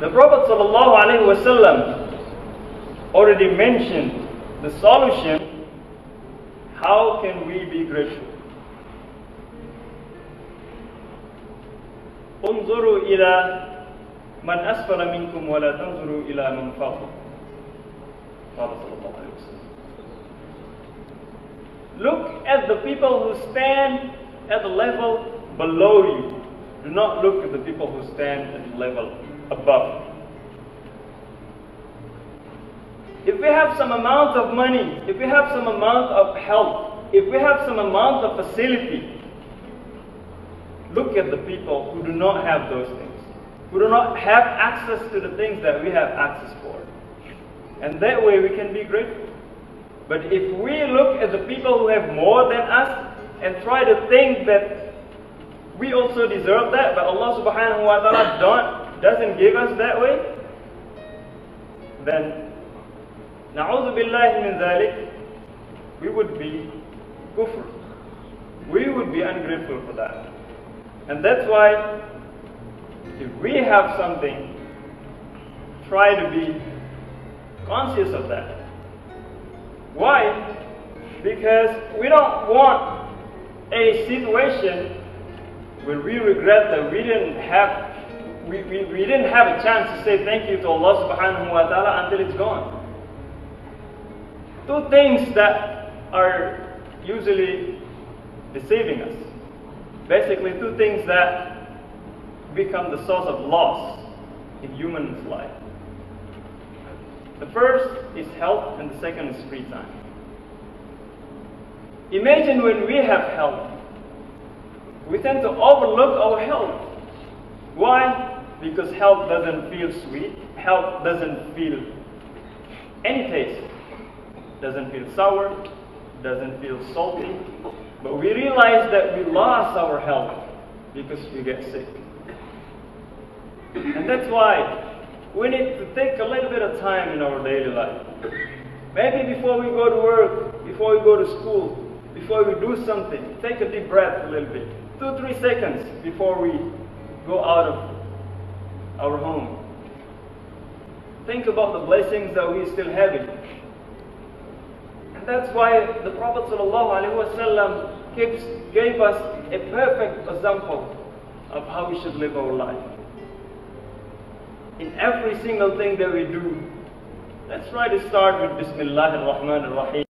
The Prophet ﷺ already mentioned the solution. How can we be grateful? انظروا إلى من أسفل منكم ولا تنظروا إلى من فوق. Look at the people who stand at the level below you. Do not look at the people who stand at the level above. If we have some amount of money, if we have some amount of health, if we have some amount of facility, look at the people who do not have those things, who do not have access to the things that we have access for. And that way we can be grateful. But if we look at the people who have more than us and try to think that we also deserve that, but Allah subhanahu wa ta'ala doesn't give us that way, then na'udhu billahi min dhalik, we would be kufr. We would be ungrateful for that. And that's why if we have something, try to be conscious of that. Why? Because we don't want a situation where we regret that we didn't have a chance to say thank you to Allah subhanahu wa ta'ala until it's gone. Two things that are usually deceiving us. Basically, two things that become the source of loss in human's life. The first is health and the second is free time. Imagine when we have health, we tend to overlook our health. Why? Because health doesn't feel sweet, health doesn't feel any taste, doesn't feel sour, doesn't feel salty. But we realize that we lost our health because we get sick. And that's why we need to take a little bit of time in our daily life. Maybe before we go to work, before we go to school, before we do something, take a deep breath a little bit. 2-3 seconds before we go out of our home. Think about the blessings that we still have. And that's why the Prophet ﷺ gave us a perfect example of how we should live our life. In every single thing that we do, let's try to start with Bismillah ar-Rahman ar-Rahim.